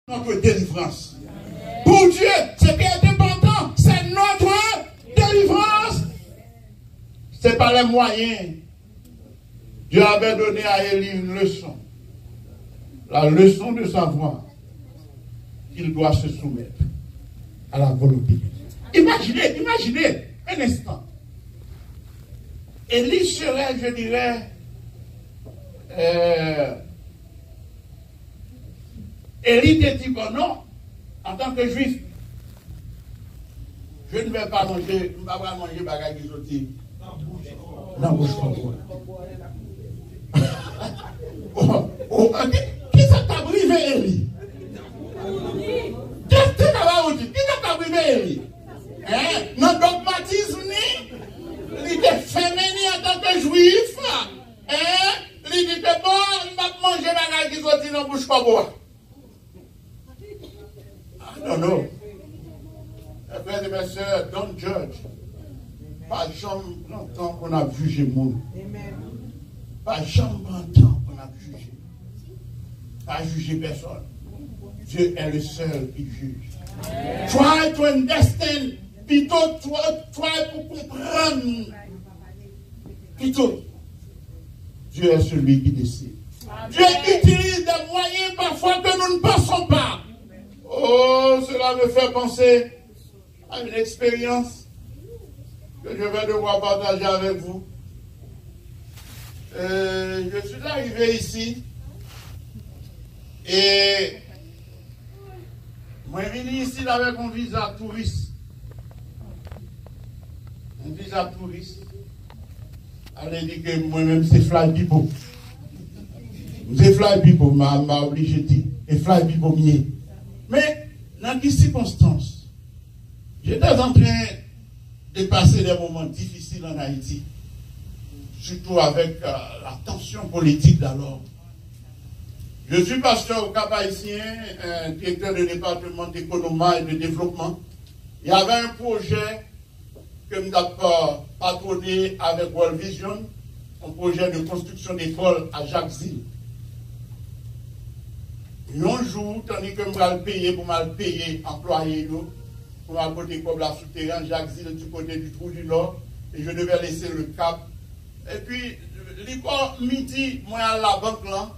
notre délivrance. Pour Dieu, ce qui est important, c'est notre délivrance. Ce n'est pas les moyens. Dieu avait donné à Élie une leçon. La leçon de savoir qu'il doit se soumettre à la volonté de Dieu. Imaginez un instant. Élie serait, je dirais, Élie te dit bon non, en tant que juif, je ne vais pas manger, je ne vais pas manger bagaille qui sortit. Non, bouge pas. Qui ça t'a brivé, Élie? Qu'est-ce que t'as dit? Qui ça t'a brivé, Élie? Hein? Non, dogmatisme, ni? Il était féminin en tant que juif. Hein? Il dit que bon, il va manger bagaille qui sortit dans la bouche pas boire. Non. Frères et mes sœurs, don't judge. Pas jamais longtemps qu'on a jugé monde. Pas jamais longtemps qu'on a jugé. Pas juger personne. Dieu est le seul qui juge. Try to understand. Plutôt, try pour comprendre. Plutôt, Dieu est celui qui décide. Dieu utilise des moyens parfois que nous ne pensons pas. Oh, cela me fait penser à une expérience que je vais devoir partager avec vous. Je suis arrivé ici et moi je suis venu ici avec un visa touriste. Un visa touriste. Elle dit que moi-même c'est fly people. C'est fly people, m'a obligé de dire. Et fly people mieux. Mais, dans quelles circonstances, j'étais en train de passer des moments difficiles en Haïti, surtout avec la tension politique d'alors. Je suis pasteur au Cap Haïtien, directeur du département d'économie et de développement. Il y avait un projet que nous avons patronné avec World Vision, un projet de construction d'école à Jacques-Zille. Un jour, tandis que je vais payer pour me payer employé, pour me côté comme la souterrain, Jacques-Zille du côté du Trou du Nord, et je devais laisser le cap. Et puis, l'école midi, moi à la banque là,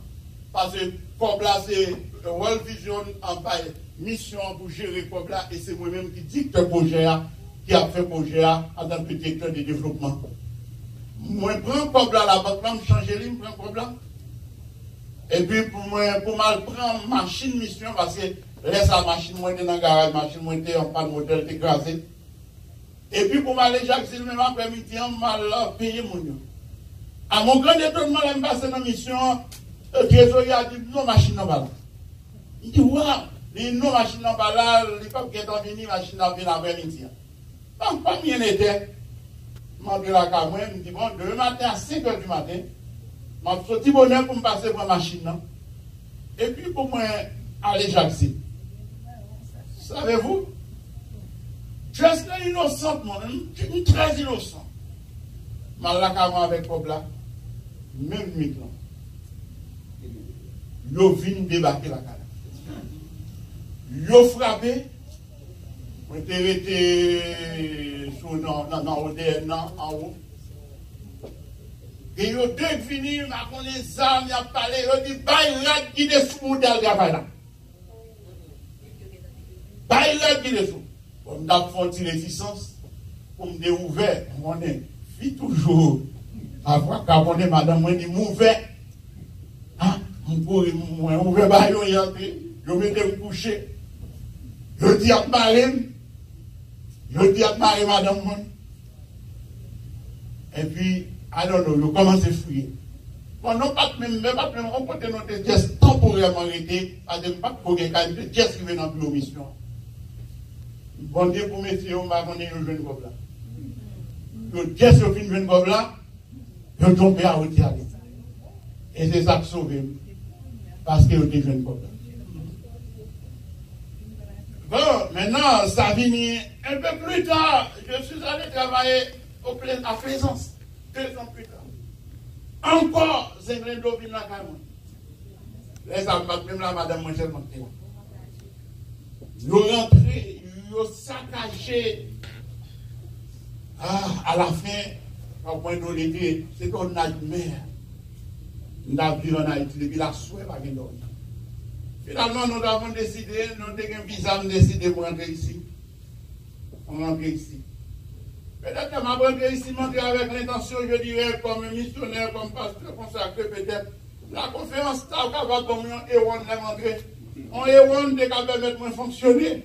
parce que comme là, c'est World Vision en paille mission pour gérer comme là, et c'est moi-même qui dicte le projet, qui a fait le projet en tant que directeur de développement. Moi, je prends comme là, la banque là, je change je prends comme là. Et puis pour mal prendre machine mission, parce que laisse la machine moi dans le garage, machine moi en panne modèle écrasé. Et puis pour m'aller Jacques-Zille, même après-midi, on m'a payé mon nom. À mon grand étonnement, je me passe dans la mission, le trésorier a dit non, machine non pas là. Il dit waouh, il dit non, machine non pas là, il n'est pas qui est venu, machine non vient après-midi. Bon, pas bien était. Je m'en dis là qu'à moi, je me dis bon, demain matin à 5 h du matin, je suis sorti bonheur pour me passer pour la machine. Non? Et puis pour moi, aller Jacques-Zille. Savez-vous? Je suis innocente, moi. Je suis très innocent. Je suis là avec Pobla. Même migrant. Yo vin débarquer la cara. Yo frappé. Je suis resté dans ODN en haut. Et yo deux venus, m'a connu les armes, y a parlé, yo dit, bail là qui des sous modèle travail là. Bail là qui des sous. On a fait une réticence, pour me dire ouvert, on est, fit toujours, avant qu'on ait madame, on dit, ouvert. Ah, on ouvert bail, on y a entré, yo mettez me coucher. Yo dis à madame, moi. Et puis, I don't know, you commence à fuir. Bon, non, pas même, on peut notre geste temporairement arrêté, parce que pas pour quelqu'un de geste qui vient dans la mission. Bon Dieu pour messieurs, on va connaître le jeune gobe là. Le geste au fin de jeune gobe là, je tombe à retirer. Et c'est ça qui sauve. Parce que je suis jeune gobe là. Bon, maintenant, ça vient un peu plus tard. Je suis allé travailler à Plaisance. 2 ans plus tard. Encore, c'est un d'eau vient là, quand même. Là, ça me même la madame, moi, je m'en Ils rentré, ils saccagé. À la fin, au point de l'été, c'est qu'on a une mère. Nous avons vu en Haïti depuis la soirée, pas de dormir. Finalement, nous avons décidé, nous avons un visa, nous avons décidé de rentrer ici. On rentre ici. Peut-être que je rentrer ici, rentrer avec l'intention, je dirais, comme missionnaire, comme pasteur consacré, peut-être. La conférence, ça va comme un héros de rentrer. Un héros de capable de mettre fonctionner.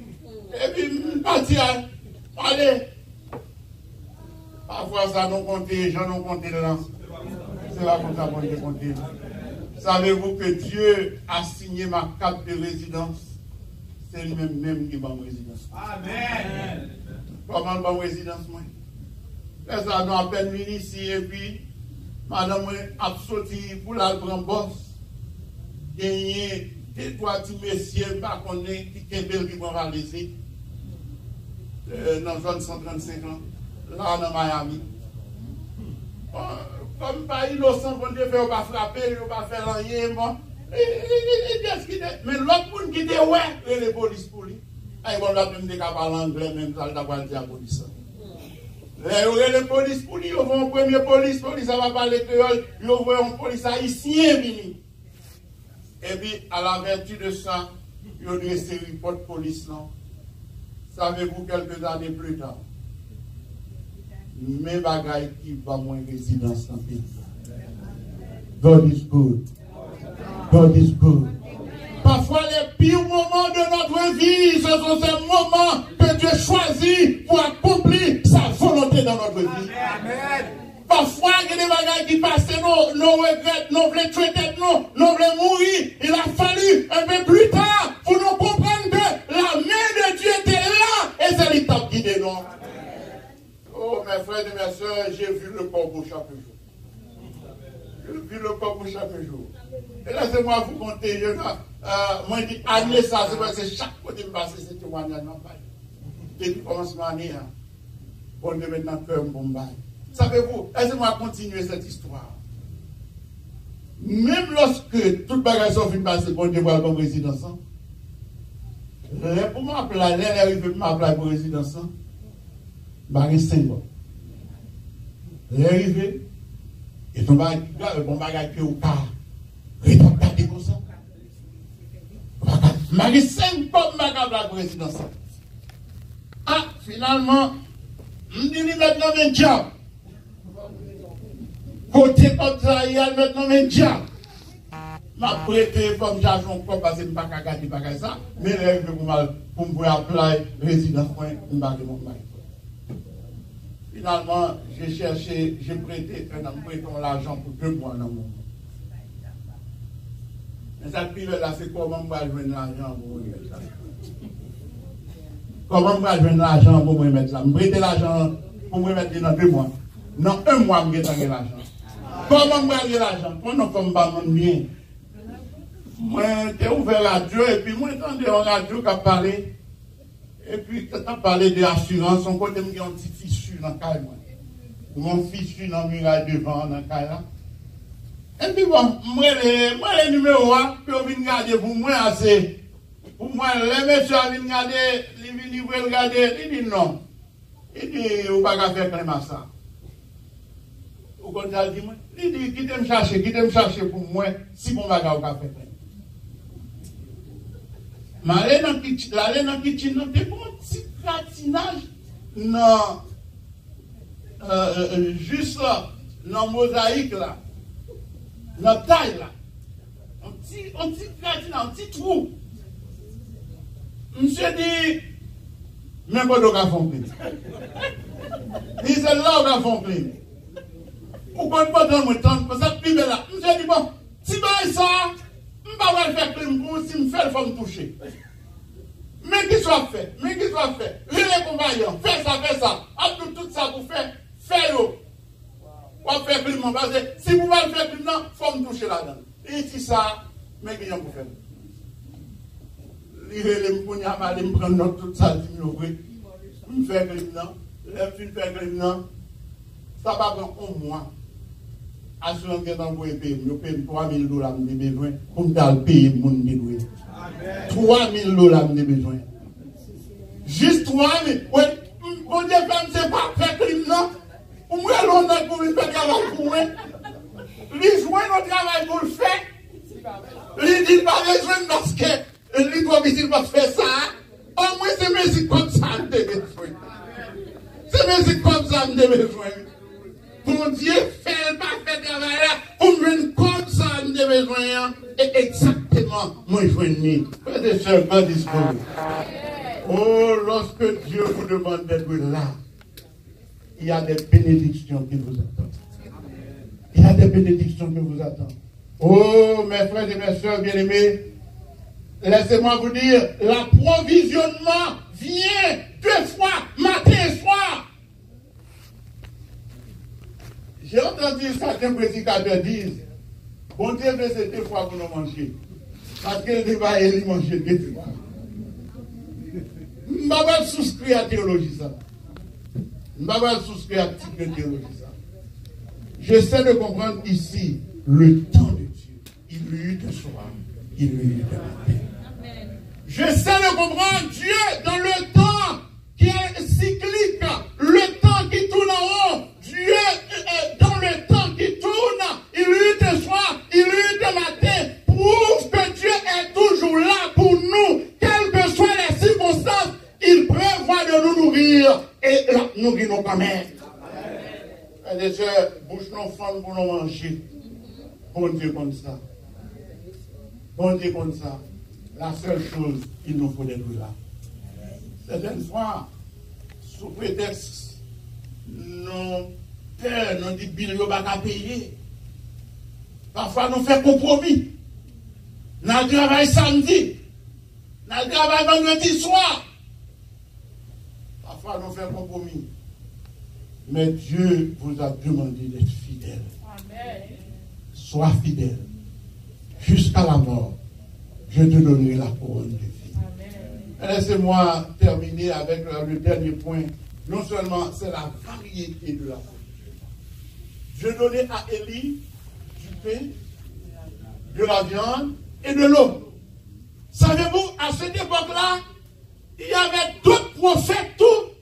Et puis, partir. Allez. Parfois, ça nous compte, j'en ai compté là. C'est là qu'on a compté. Savez-vous que Dieu a signé ma carte de résidence? C'est lui-même qui m'a résidence. Amen. Comment m'a résidence, moi? Les gens ont à peine venu ici et puis, madame a sorti pour la prendre bosse. Gagné des trois petits messieurs, pas qu'on est, qui vont laisser. Dans la zone 135 ans, là dans Miami. Comme pas innocent, on ne peut pas frapper, on ne peut pas faire rien. Mais l'autre monde qui dit ouais, les polices pour lui. Ils vont là même des capables anglais, même ça, d'avoir dit à la police. Les polices pour lui, ils vont premier police, ça va parler créole, ils vont une police haïtienne venir. Et puis, à la vertu de ça, ils ont une série de police. Savez-vous, quelques années plus tard, mes bagailles qui va moins résidence dans le pays. God is good. God is good. Parfois, les pires moments de notre vie, ce sont ces moments que Dieu choisit pour accomplir sa volonté dans notre vie. Amen. Parfois, il y a des bagailles qui passent, nous regrettons, nous voulons tuer tête, nous voulons mourir. Il a fallu un peu plus tard pour nous comprendre que la main de Dieu était là et c'est l'étape qui guidait nous. Oh, mes frères et mes soeurs, j'ai vu le corbeau chaque jour. J'ai vu le corbeau chaque jour. Et laissez-moi vous compter, moi je dis, année ça, c'est parce que chaque côté me passe, c'est témoignage. Depuis le commencement d'année, on est maintenant cœur Bombay. Savez-vous, laissez-moi continuer cette histoire. Même lorsque toute bagage sont fini passer pour dévoiler comme résidence, pour m'appeler, les arrivés pour m'appeler pour résidence, je suis 5 ans. Les arrivés, et ton bagage qui est au cas, regarder comme ça. Je suis 5 ans pour résidence. Ah, finalement, je me dis maintenant, mais diable. Côté comme ça, il y a maintenant un diable. Ma prêté comme j'agis encore parce que je ne peux pas garder ça. Mais les pour me appeler résidence, je ne peux pas finalement, j'ai cherché, j'ai prêté l'argent pour 2 mois dans mon monde. Mais ça pire là, c'est comment je vais joindre l'argent pour me mettre là. Comment je vais joindre l'argent pour me mettre là? Je prêter l'argent pour me mettre dans 2 mois. Non, 1 mois, je vais gagner l'argent. Comment je vais gagner l'argent? Comment je vais gagner bien? Moi, j'ai ouvert la radio et puis moi, j'entendais en radio qui a parlé. Et puis, quand on parlé de l'assurance, on côté il y a un petit fichu dans le caille. Mon fichu dans le muraille devant dans le caille là. Et puis bon, moi les numéros, puis on vient regarder pour moi assez. Pour moi, les messieurs viennent regarder, ils viennent regarder, ils disent non. Ils disent, on ne va pas faire comme ça. Au contraire, il dit, quittez me chercher pour moi, si mon bagage va faire. Mais aller dans le kitchen, non, c'est bon, petit gratinage, non, juste là, dans mosaïque là, dans taille là, un petit gratinage, un petit trou. Monsieur dit, même pas de gafon plein. Il dit, c'est là où gafon plein. Pourquoi pas dans le temps, parce que plus là, monsieur dit, bon, si bah ça, je ne vais pas faire plein pour si je fais le faut me toucher. Mais qui soit fait, les compagnons, fais ça, à tout ça pour faire, fais-le. Pour faire plus, parce que si vous ne faire plus, il faut me toucher là-dedans. Et si ça, mais qui pour faire. Les mounia mal me prendre tout ça, me faire plus, les faire plus, ça va prendre 1 mois. Assurance que dans le pays, je paye $3,000 de besoin pour me payer mon besoin. $3,000 de besoin. Juste toi, mais bon Dieu, femme, c'est pas faire crime, non? Ou moi, longtemps pour lui faire travail pour moi. Lui, joint notre travail pour le faire. Lui, dit pas besoin parce que lui, doit dire pas faire ça. Au moins, c'est musique comme ça, on a besoin. C'est musique comme ça, on a besoin. Bon Dieu, fait pas faire travail là. Pour me comme ça, on a besoin. Et exactement, moi, je veux une frères et sœurs, pas discours. Oh, lorsque Dieu vous demande d'être là, il y a des bénédictions qui vous attendent. Il y a des bénédictions qui vous attendent. Oh, mes frères et mes sœurs bien-aimés, laissez-moi vous dire, l'approvisionnement vient 2 fois, matin et soir. J'ai entendu certains prédicateurs dire, bon Dieu veut ces 2 fois pour nous manger. Parce que le débat est de manger 2 fois. Je ne vais pas souscrire à la théologie ça. Je ne vais pas souscrire à la petite théologie ça. J'essaie de comprendre ici le temps de Dieu. Il y a eu de soir, il y a eu de matin. J'essaie de comprendre Dieu dans le temps qui est cyclique, le temps qui tourne en haut. Dieu dans le temps qui tourne, il y a eu de soir, il y a eu de matin. Prouve que Dieu est toujours là pour nous, quelles que soient les circonstances. Il prévoit de nous nourrir et nous nourrir quand même. Et des sœurs, bouche nos femmes pour nous manger. Bon Dieu comme ça. Bon Dieu comme ça. La seule chose, il nous faut être là. Certaines fois, sous prétexte, nos pères nous disent qu'il n'y a pas qu'à payer. Parfois, nous faisons compromis. Nous travaillons samedi. Nous travaillons vendredi soir. Parfois, nous faisons compromis. Mais Dieu vous a demandé d'être fidèle. Amen. Sois fidèle. Jusqu'à la mort, je te donnerai la couronne de vie. Laissez-moi terminer avec le dernier point. Non seulement c'est la variété de la nourriture. Dieu donnait à Élie du pain, de la viande et de l'eau. Savez-vous, à cette époque-là, il y avait d'autres prophètes tout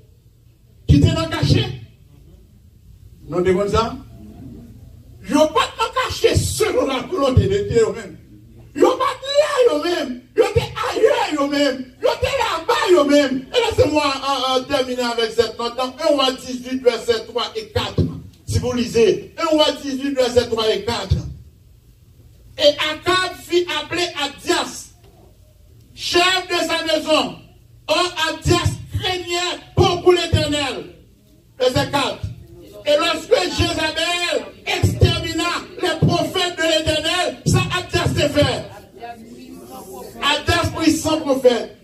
qui étaient dans le cachet. Nous disons ça? Ils n'ont pas caché selon la volonté de Dieu eux-mêmes. Ils n'ont pas là eux-mêmes. Ils étaient ailleurs eux-mêmes. Ils étaient là-bas eux-mêmes. Et laissez-moi terminer avec cette note. Dans 1 roi 18, verset 3 et 4. Si vous lisez, 1 roi 18, verset 3 et 4. Et Akab fit appeler Abdias, chef de sa maison. Or Abdias craignait beaucoup l'Éternel. Verset 4. Et lorsque Jézabel extermina les prophètes de l'Éternel, ça Abdias s'est fait. Abdias prit 100 prophètes.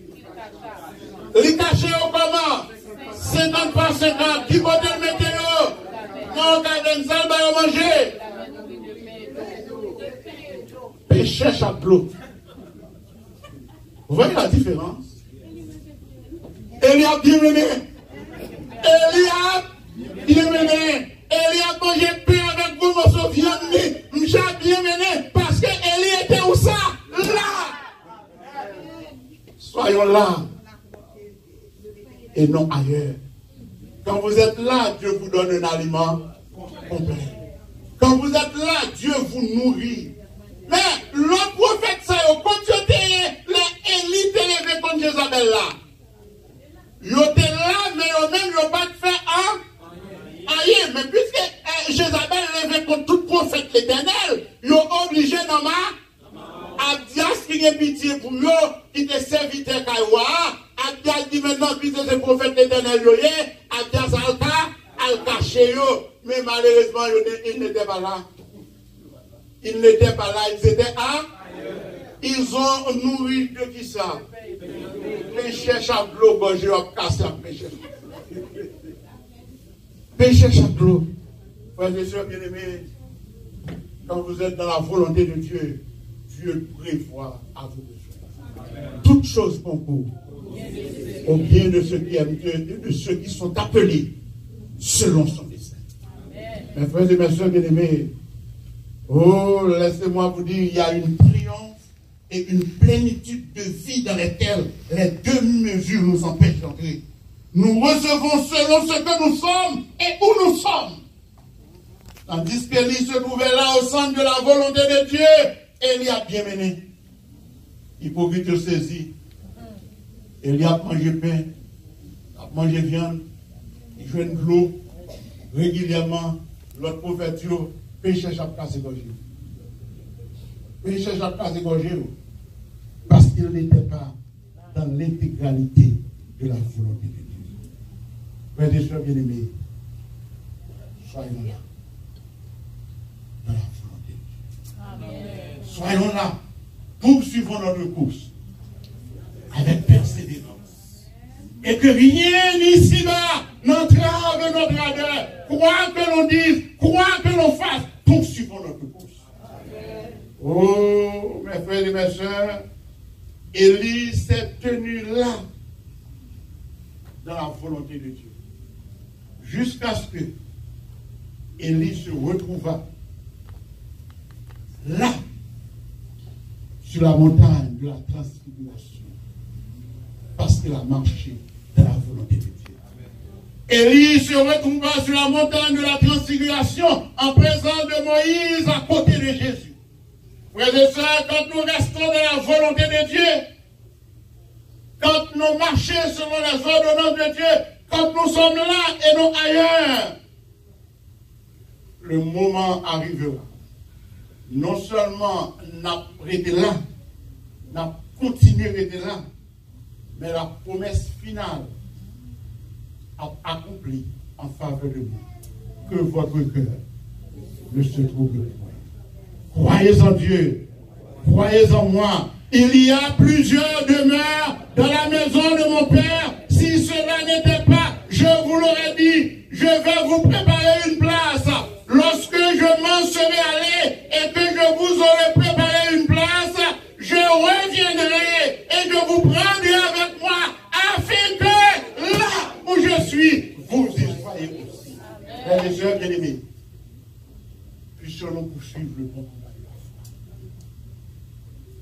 Les cachés au comment 50 par 50. Qui peut le mettre? Non, quand une salle va manger. Péché chaque l'eau. Vous voyez la différence? Eliab bien mené. Eliab bien mené. Eliab mangé pain avec vous, morceau de viande. M'cha bien mené. Parce que Eli était où ça? Là. Soyons là. Et non ailleurs. Quand vous êtes là, Dieu vous donne un aliment complet. Quand vous êtes là, Dieu vous nourrit. Mais le prophète, ça y est, quand tu étais les élites élevées contre Jézabel là, ils étaient là, mais eux-mêmes, ils n'ont pas fait un aïe. Mais puisque Jézabel élevée contre tout prophète l'éternel, ils ont obligé Abdias qui est pitié pour eux, qui était serviteur Kaïwa. Abdias dit maintenant, puisque c'est prophète l'éternel, Abdias a caché eux. Mais malheureusement, ils n'étaient pas là. Ils n'étaient pas là, ils étaient à. Ils ont nourri de qui ça? Péché chaque l'eau, bon, je vais casser un péché. Péché chaque l'eau. Frères et sœurs bien-aimés, quand vous êtes dans la volonté de Dieu, Dieu prévoit à vos besoins. Toutes choses concourent au bien de ceux qui aiment Dieu et de ceux qui sont appelés selon son dessein. Mes frères et mes sœurs bien-aimés, oh, laissez-moi vous dire, il y a une triomphe et une plénitude de vie dans lesquelles les deux mesure nous empêche d'entrer. Nous recevons selon ce que nous sommes et où nous sommes. Tandis qu'Élie se trouvait là au centre de la volonté de Dieu, Élie a bien mené. Hypocrite saisi. Élie a mangé pain, a mangé viande, il jouait de l'eau régulièrement. L'autre prophète, péché chaque cas égorgé. Péché chaque cas égorgé. Parce qu'il n'était pas dans l'intégralité de la volonté de Dieu. Frères et sœurs bien-aimés, soyons là. Dans la volonté de Dieu. Amen. Soyons là. Poursuivons notre course. Avec persévérance. Et que rien ici-bas n'entrave notre ardeur. Quoi que l'on dise, quoi que l'on fasse, poursuivons notre course. Amen. Oh, mes frères et mes sœurs, Élie s'est tenu là, dans la volonté de Dieu, jusqu'à ce que Élie se retrouva là, sur la montagne de la transfiguration, parce qu'il a marché dans la volonté de Dieu. Élie se retrouva sur la montagne de la transfiguration en présence de Moïse à côté de Jésus. Frères et sœurs, quand nous restons dans la volonté de Dieu, quand nous marchons selon les ordonnances de Dieu, quand nous sommes là et non ailleurs, le moment arrivera. Non seulement nous rester là, nous continuer à rester là, mais la promesse finale a accompli en faveur de vous. Que votre cœur ne se trouble point. Croyez en Dieu, croyez en moi. Il y a plusieurs demeures dans la maison de mon Père. Si cela n'était pas, je vous l'aurais dit, je vais vous préparer une place. Lorsque je m'en serai allé et que je vous aurai préparé une place, je reviendrai et je vous prendrai avec moi afin que là où je suis, vous y soyez aussi. Frères et sœurs bien-aimés, puissions-nous poursuivre le bon combat de la foi.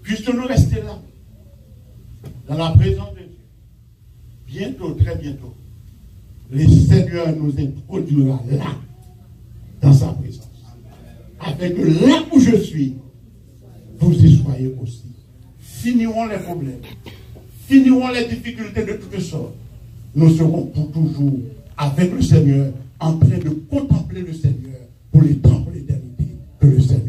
Puissions-nous rester là, dans la présence de Dieu. Bientôt, très bientôt, le Seigneur nous introduira là, dans sa présence. Afin que là où je suis, vous y soyez aussi. Finirons les problèmes, finirons les difficultés de toutes sortes. Nous serons pour toujours avec le Seigneur, en train de contempler le Seigneur pour les temps, pour l'éternité, que le Seigneur